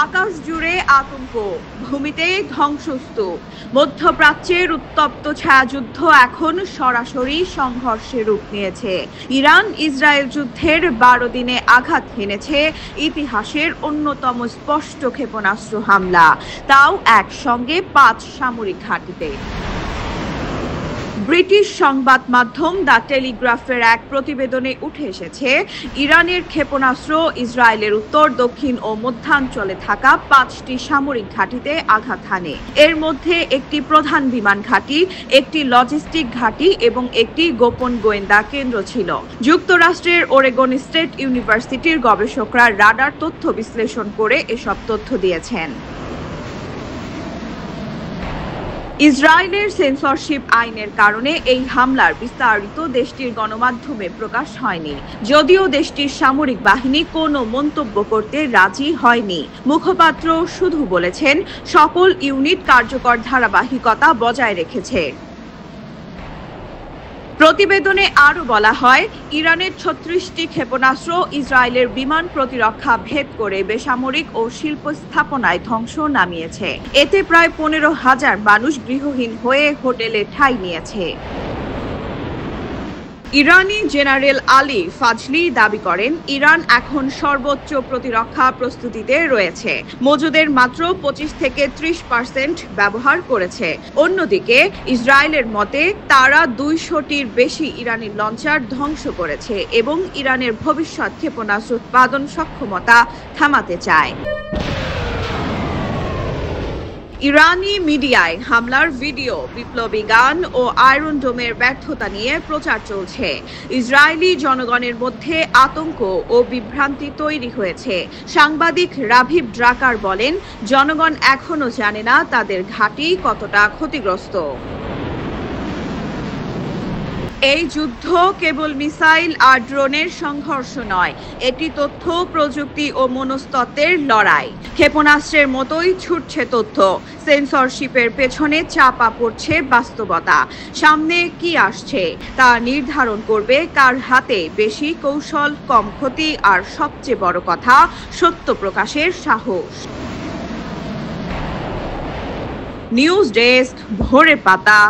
আকাশ জুড়ে আতঙ্ক, ভূমিতে ধ্বংসস্তূপ। মধ্যপ্রাচ্যের উত্তপ্ত ছায়াযুদ্ধ এখন সরাসরি সংঘর্ষে রূপ নিয়েছে। ইরান ইসরায়েল যুদ্ধের 12 দিনে আঘাত হেনেছে ইতিহাসের অন্যতম স্পষ্ট ক্ষেপণাস্ত্র হামলা, তাও একসঙ্গে 5 সামরিক ঘাঁটিতে। ব্রিটিশ সংবাদ মাধ্যম দ্য টেলিগ্রাফের এক প্রতিবেদনে উঠে এসেছে, ইরানের ক্ষেপণাস্ত্র ইসরায়েলের উত্তর, দক্ষিণ ও মধ্যাঞ্চলে থাকা 5টি সামরিক ঘাঁটিতে আঘাত হানে। এর মধ্যে একটি প্রধান বিমান ঘাঁটি, একটি লজিস্টিক ঘাঁটি এবং একটি গোপন গোয়েন্দা কেন্দ্র ছিল। যুক্তরাষ্ট্রের ওরেগন স্টেট ইউনিভার্সিটির গবেষকরা রাডার তথ্য বিশ্লেষণ করে এসব তথ্য দিয়েছেন। ইসরায়েলের সেন্সরশিপ আইনের কারণে এই হামলার বিস্তারিত দেশটির গণমাধ্যমে প্রকাশ হয়নি, যদিও দেশটির সামরিক বাহিনী কোনো মন্তব্য করতে রাজি হয়নি। মুখপাত্র শুধু বলেছেন, সকল ইউনিট কার্যকর ধারাবাহিকতা বজায় রেখেছে। প্রতিবেদনে আরও বলা হয়, ইরানের 36টি ক্ষেপণাস্ত্র ইসরায়েলের বিমান প্রতিরক্ষা ভেদ করে বেসামরিক ও শিল্প স্থাপনায় ধ্বংস নামিয়েছে। এতে প্রায় 15,000 মানুষ গৃহহীন হয়ে হোটেলে ঠাঁই নিয়েছে। ইরানি জেনারেল আলী ফাজলি দাবি করেন, ইরান এখন সর্বোচ্চ প্রতিরক্ষা প্রস্তুতিতে রয়েছে। মজুদের মাত্র 25 থেকে 30% ব্যবহার করেছে। অন্যদিকে ইসরায়েলের মতে তারা 200টির বেশি ইরানি লঞ্চার ধ্বংস করেছে এবং ইরানের ভবিষ্যৎ ক্ষেপণাস্ত্র উৎপাদন সক্ষমতা থামাতে চায়। ইরানি মিডিয়ায় হামলার ভিডিও, বিপ্লবী গান ও আয়রন ডোমের ব্যর্থতা নিয়ে প্রচার চলছে। ইসরায়েলি জনগণের মধ্যে আতঙ্ক ও বিভ্রান্তি তৈরি হয়েছে। সাংবাদিক রাভিভ ড্রাকার বলেন, জনগণ এখনো জানে না তাদের ঘাঁটি কতটা ক্ষতিগ্রস্ত। এই যুদ্ধ কেবল মিসাইল আর ড্রোনের সংঘর্ষ নয়, এটি তথ্য, প্রযুক্তি ও মনস্তত্ত্বের লড়াই। ক্ষেপণাস্ত্রের মতোই ছুটছে তথ্য, সেন্সরশিপের পেছনে চাপা পড়ছে বাস্তবতা। সামনে কি আসছে তা নির্ধারণ করবে কার হাতে বেশি কৌশল, কম ক্ষতি আর সবচেয়ে বড় কথা, সত্য প্রকাশের সাহস। নিউজ ডেস্ক, ভোরের পাতা।